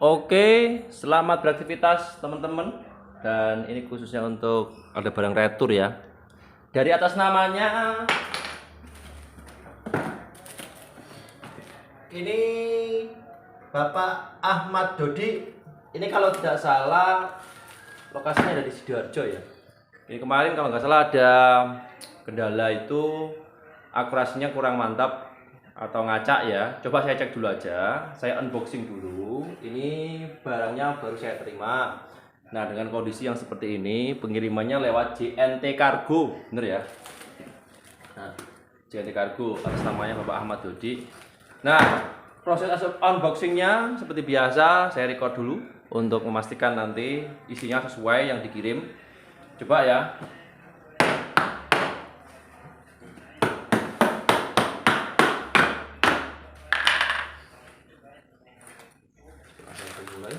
Oke, selamat beraktivitas teman-teman. Dan ini khususnya untuk ada barang retur ya. Dari atas namanya ini Bapak Ahmad Dodi. Ini kalau tidak salah lokasinya ada di Sidoarjo ya. Ini kemarin kalau nggak salah ada kendala itu akurasinya kurang mantap atau ngacak ya. Coba saya cek dulu aja, saya unboxing dulu. Ini barangnya baru saya terima. Nah, dengan kondisi yang seperti ini, pengirimannya lewat JNT Cargo, bener ya. Nah, JNT Cargo atas namanya Bapak Ahmad Dodi. Nah, proses unboxingnya seperti biasa saya record dulu untuk memastikan nanti isinya sesuai yang dikirim. Coba ya. Langsung mulai.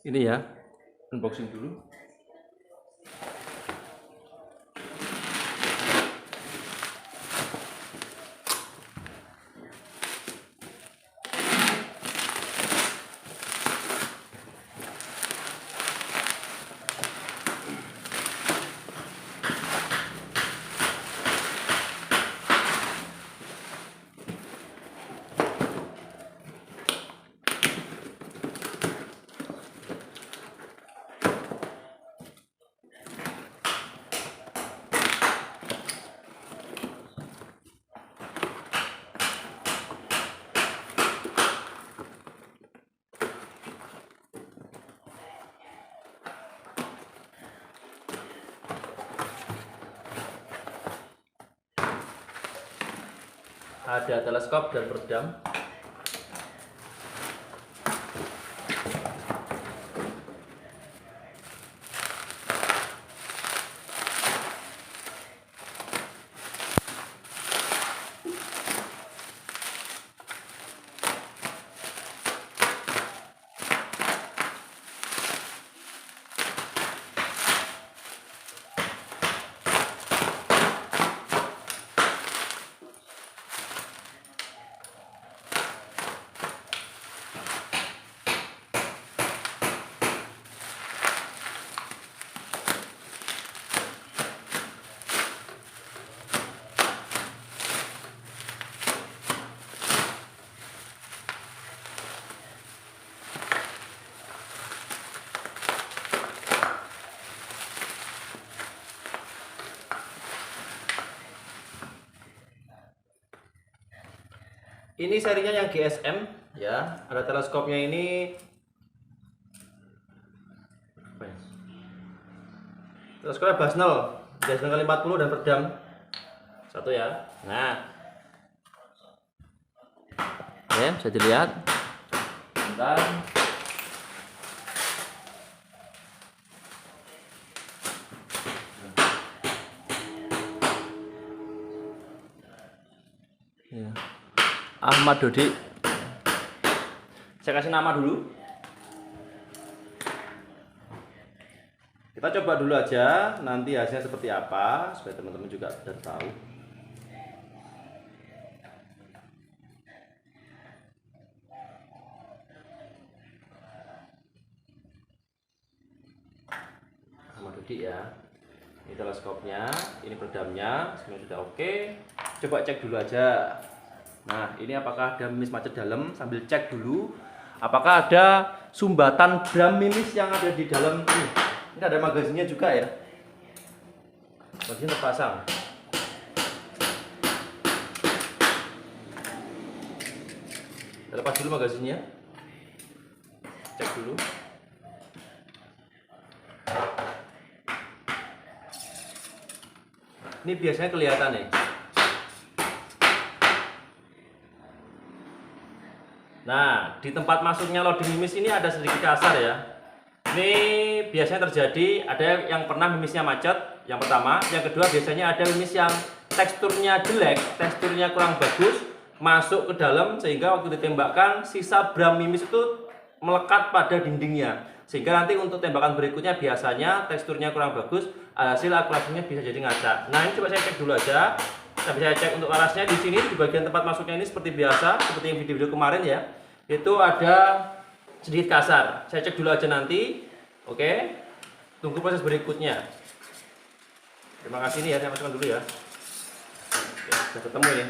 Ini ya, unboxing dulu. Ada teleskop dan peredam. Ini serinya yang GSM ya. Ada teleskopnya ini teleskopnya Basnel kali 40 dan peredam 1 ya. Nah, oke, bisa dilihat. Bentar. Ya. Ahmad Dodi. Saya kasih nama dulu. Kita coba dulu aja, nanti hasilnya seperti apa, supaya teman-teman juga sudah tahu. Ahmad Dodi ya. Ini teleskopnya, ini peredamnya, semuanya sudah oke. Coba cek dulu aja. Nah, ini apakah ada mimis macet dalam, sambil cek dulu. Apakah ada sumbatan bram mimis yang ada di dalam ini. Ini ada magazinnya juga ya. Magazin terpasang. Kita lepas dulu magazinnya. Cek dulu. Ini biasanya kelihatan nih. Nah, di tempat masuknya loading mimis ini ada sedikit kasar ya. Ini biasanya terjadi, ada yang pernah mimisnya macet, yang pertama. Yang kedua, biasanya ada mimis yang teksturnya jelek, teksturnya kurang bagus, masuk ke dalam sehingga waktu ditembakkan sisa bram mimis itu melekat pada dindingnya. Sehingga nanti untuk tembakan berikutnya biasanya teksturnya kurang bagus, hasil akurasinya bisa jadi ngaca. Nah, ini coba saya cek dulu aja. Sampai saya cek untuk larasnya di sini di bagian tempat masuknya ini seperti biasa, seperti yang video-video kemarin ya. Itu ada sedikit kasar. Saya cek dulu aja nanti. Oke. Tunggu proses berikutnya. Terima kasih nih ya, saya masukkan dulu ya. Oke, sudah ketemu ya.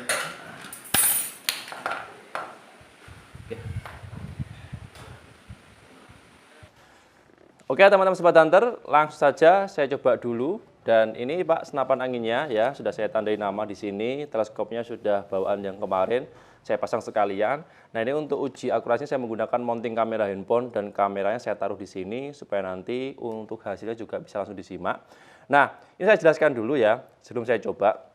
Oke. Oke, teman-teman Sobat Hunter, langsung saja saya coba dulu. Dan ini Pak senapan anginnya ya, sudah saya tandai nama di sini. Teleskopnya sudah bawaan yang kemarin saya pasang sekalian. Nah, ini untuk uji akurasinya saya menggunakan mounting kamera handphone dan kameranya saya taruh di sini supaya nanti untuk hasilnya juga bisa langsung disimak. Nah, ini saya jelaskan dulu ya sebelum saya coba.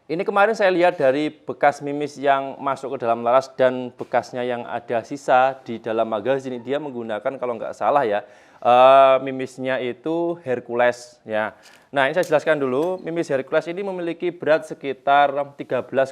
Ini kemarin saya lihat dari bekas mimis yang masuk ke dalam laras dan bekasnya yang ada sisa di dalam magazin. Dia menggunakan kalau nggak salah ya, mimisnya itu Hercules ya. Nah, ini saya jelaskan dulu, mimis Hercules ini memiliki berat sekitar 13,6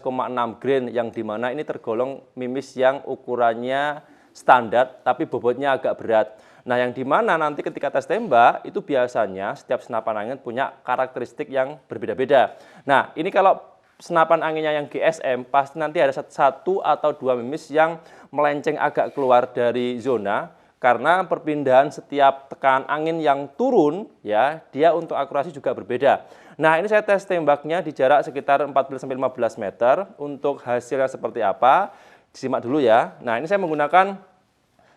grain yang dimana ini tergolong mimis yang ukurannya standar tapi bobotnya agak berat. Nah, yang dimana nanti ketika tes tembak itu biasanya setiap senapan angin punya karakteristik yang berbeda-beda. Nah, ini kalau senapan anginnya yang GSM pasti nanti ada 1 atau 2 mimis yang melenceng agak keluar dari zona. Karena perpindahan setiap tekanan angin yang turun, ya, dia untuk akurasi juga berbeda. Nah, ini saya tes tembaknya di jarak sekitar 14-15 meter. Untuk hasilnya seperti apa, disimak dulu ya. Nah, ini saya menggunakan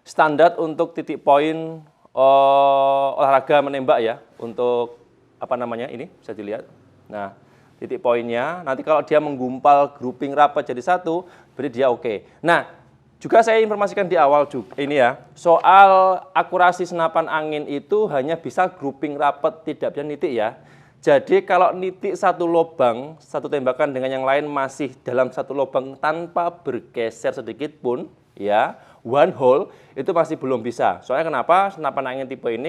standar untuk titik poin olahraga menembak ya. Untuk, apa namanya, ini bisa dilihat. Nah, titik poinnya, nanti kalau dia menggumpal grouping rapat jadi satu, berarti dia oke. Nah, juga saya informasikan di awal juga ini ya, soal akurasi senapan angin itu hanya bisa grouping rapat, tidak bisa nitik ya. Jadi kalau nitik satu lubang, satu tembakan dengan yang lain masih dalam satu lubang tanpa bergeser sedikit pun, ya, one hole, itu masih belum bisa. Soalnya kenapa? Senapan angin tipe ini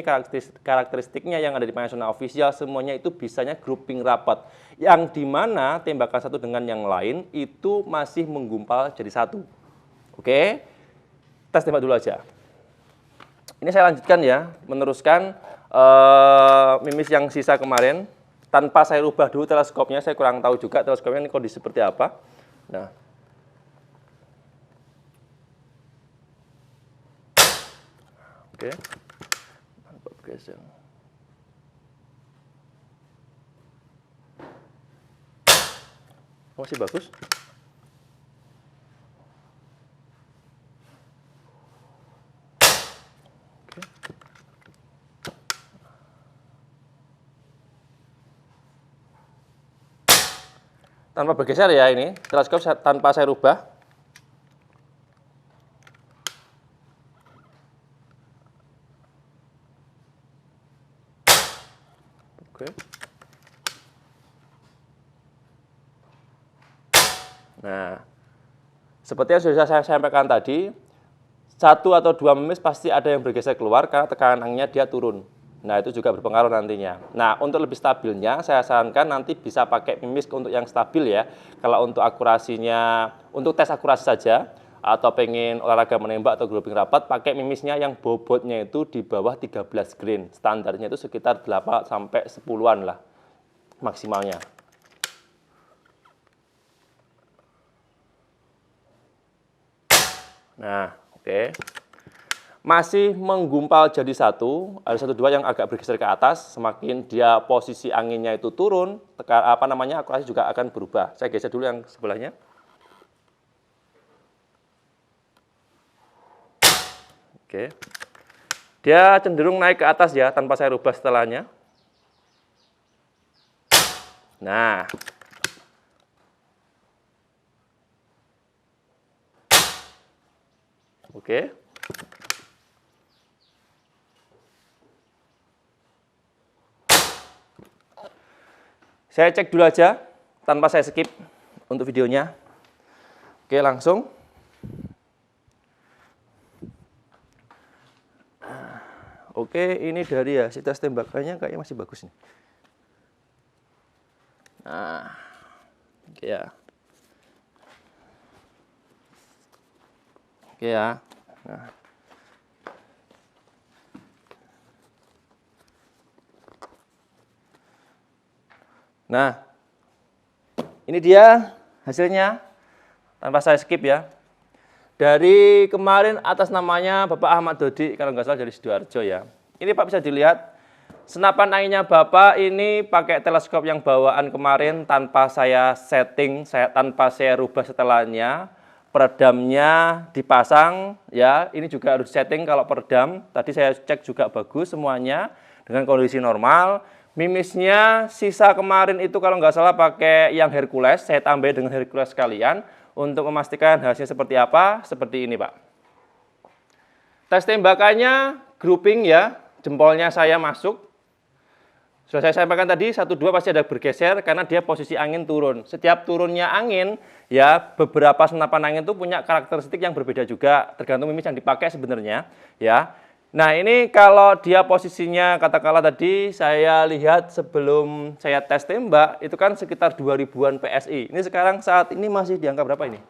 karakteristiknya yang ada di Panasonic Official semuanya itu bisanya grouping rapat. Yang dimana tembakan satu dengan yang lain itu masih menggumpal jadi satu. Oke, tes tembak dulu aja. Ini saya lanjutkan ya, meneruskan mimis yang sisa kemarin. Tanpa saya rubah dulu teleskopnya, saya kurang tahu juga teleskopnya ini kondisi seperti apa. Nah, oke, tanpa bergeser. Masih bagus. Tanpa bergeser ya ini, teleskop tanpa saya rubah. Oke. Nah, seperti yang sudah saya sampaikan tadi, 1 atau 2 mimis pasti ada yang bergeser keluar karena tekanan anginnya dia turun. Nah, itu juga berpengaruh nantinya. Nah, untuk lebih stabilnya, saya sarankan nanti bisa pakai mimis untuk yang stabil ya. Kalau untuk akurasinya, untuk tes akurasi saja, atau pengen olahraga menembak atau grouping rapat, pakai mimisnya yang bobotnya itu di bawah 13 grain. Standarnya itu sekitar 8-10-an lah maksimalnya. Nah, oke. Masih menggumpal jadi satu, ada 1-2 yang agak bergeser ke atas, semakin dia posisi anginnya itu turun, akurasi juga akan berubah. Saya geser dulu yang sebelahnya. Oke. Dia cenderung naik ke atas ya, tanpa saya rubah setelahnya. Nah. Oke. Saya cek dulu aja, tanpa saya skip untuk videonya. Oke, langsung. Oke, ini dari hasil tes tembakannya kayaknya masih bagus nih. Nah, oke ya. Oke ya. Nah, ini dia hasilnya tanpa saya skip ya. Dari kemarin atas namanya Bapak Ahmad Dodi, kalau nggak salah dari Sidoarjo ya. Ini Pak bisa dilihat, senapan anginnya Bapak ini pakai teleskop yang bawaan kemarin tanpa saya setting, tanpa saya rubah setelannya. Peredamnya dipasang ya, ini juga harus setting kalau peredam. Tadi saya cek juga bagus semuanya dengan kondisi normal. Mimisnya sisa kemarin itu kalau nggak salah pakai yang Hercules, saya tambah dengan Hercules sekalian untuk memastikan hasilnya seperti apa, seperti ini Pak. Tes tembakannya grouping ya, jempolnya saya masuk. Sudah saya sampaikan tadi, 1-2 pasti ada bergeser karena dia posisi angin turun. Setiap turunnya angin, ya beberapa senapan angin itu punya karakteristik yang berbeda juga, tergantung mimis yang dipakai sebenarnya. Ya. Nah ini kalau dia posisinya katakanlah tadi saya lihat sebelum saya tes tembak itu kan sekitar 2000-an PSI. Ini sekarang saat ini masih di angka berapa ini?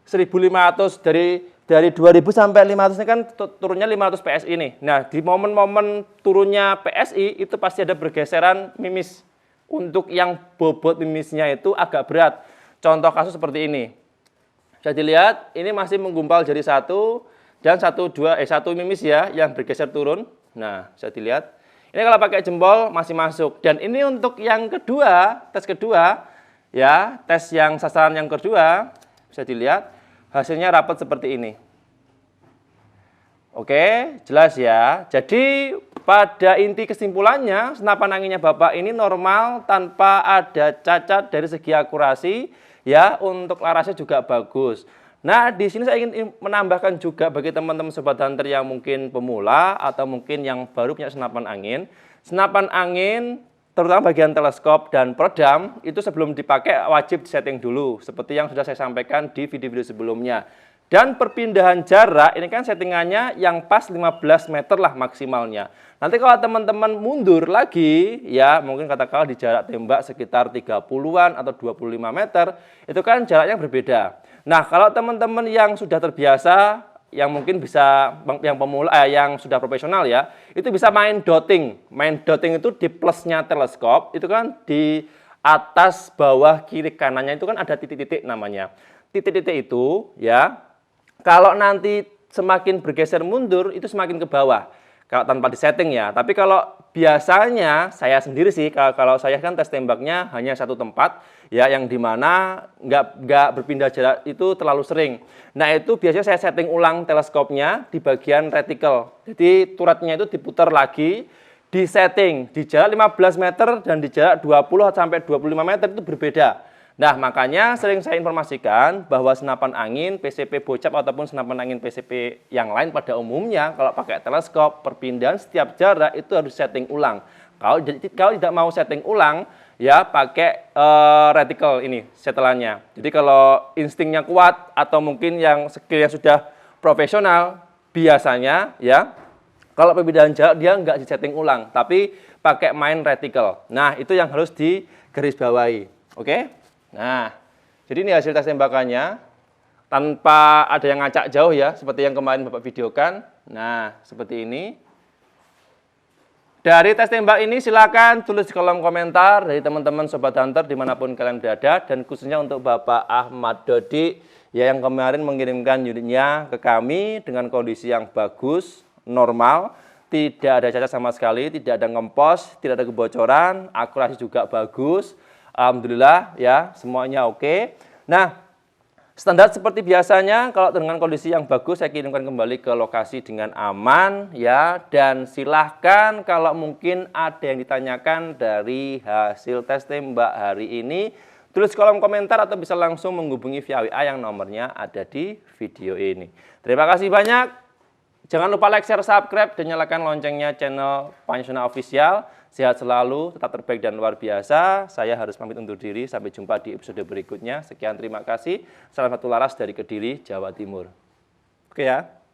1500 dari 2000 sampai 500 ini kan turunnya 500 PSI nih. Nah di momen-momen turunnya PSI itu pasti ada bergeseran mimis. Untuk yang bobot mimisnya itu agak berat. Contoh kasus seperti ini. Bisa dilihat ini masih menggumpal jadi satu. Dan 1 mimis ya yang bergeser turun. Nah, bisa dilihat. Ini kalau pakai jempol masih masuk. Dan ini untuk yang kedua, tes kedua, ya, tes yang sasaran yang kedua, bisa dilihat hasilnya rapat seperti ini. Oke, jelas ya. Jadi pada inti kesimpulannya, senapan anginnya Bapak ini normal tanpa ada cacat dari segi akurasi, ya, untuk larasnya juga bagus. Nah, di sini saya ingin menambahkan juga bagi teman-teman sobat hunter yang mungkin pemula atau mungkin yang baru punya senapan angin. Senapan angin, terutama bagian teleskop dan peredam, itu sebelum dipakai wajib disetting dulu. Seperti yang sudah saya sampaikan di video-video sebelumnya. Dan perpindahan jarak, ini kan settingannya yang pas 15 meter lah maksimalnya. Nanti kalau teman-teman mundur lagi, ya mungkin katakanlah di jarak tembak sekitar 30-an atau 25 meter, itu kan jaraknya berbeda. Nah, kalau teman-teman yang sudah terbiasa, yang mungkin bisa, yang pemula, yang sudah profesional ya, itu bisa main dotting. Main dotting itu di plusnya teleskop, itu kan di atas, bawah, kiri, kanannya itu kan ada titik-titik namanya. Titik-titik itu ya, kalau nanti semakin bergeser mundur, itu semakin ke bawah. Kalau tanpa disetting ya. Tapi kalau biasanya saya sendiri sih, kalau saya kan tes tembaknya hanya satu tempat, ya yang dimana nggak berpindah jarak itu terlalu sering. Nah itu biasanya saya setting ulang teleskopnya di bagian reticle. Jadi turretnya itu diputar lagi, disetting di jarak 15 meter dan di jarak 20 sampai 25 meter itu berbeda. Nah, makanya sering saya informasikan bahwa senapan angin PCP bocap ataupun senapan angin PCP yang lain pada umumnya kalau pakai teleskop, perpindahan setiap jarak itu harus setting ulang. Kalau tidak mau setting ulang, ya pakai reticle ini setelannya. Jadi kalau instingnya kuat atau mungkin yang skillnya sudah profesional, biasanya ya kalau perbedaan jarak dia nggak disetting ulang, tapi pakai main reticle. Nah, itu yang harus digarisbawahi. Oke? Nah, jadi ini hasil tes tembakannya tanpa ada yang ngacak jauh ya, seperti yang kemarin Bapak videokan. Nah, seperti ini. Dari tes tembak ini silakan tulis di kolom komentar dari teman-teman Sobat Hunter dimanapun kalian berada, dan khususnya untuk Bapak Ahmad Dodi ya yang kemarin mengirimkan unitnya ke kami dengan kondisi yang bagus, normal, tidak ada cacat sama sekali, tidak ada ngempos, tidak ada kebocoran, akurasi juga bagus. Alhamdulillah ya, semuanya oke. Nah, standar seperti biasanya, kalau dengan kondisi yang bagus, saya kirimkan kembali ke lokasi dengan aman, ya. Dan silahkan kalau mungkin ada yang ditanyakan dari hasil tes tembak hari ini, tulis kolom komentar atau bisa langsung menghubungi via WA yang nomornya ada di video ini. Terima kasih banyak. Jangan lupa like, share, subscribe, dan nyalakan loncengnya channel Panjuna Official. Sehat selalu, tetap terbaik dan luar biasa. Saya harus pamit undur diri. Sampai jumpa di episode berikutnya. Sekian, terima kasih. Salam satu laras dari Kediri, Jawa Timur. Oke ya.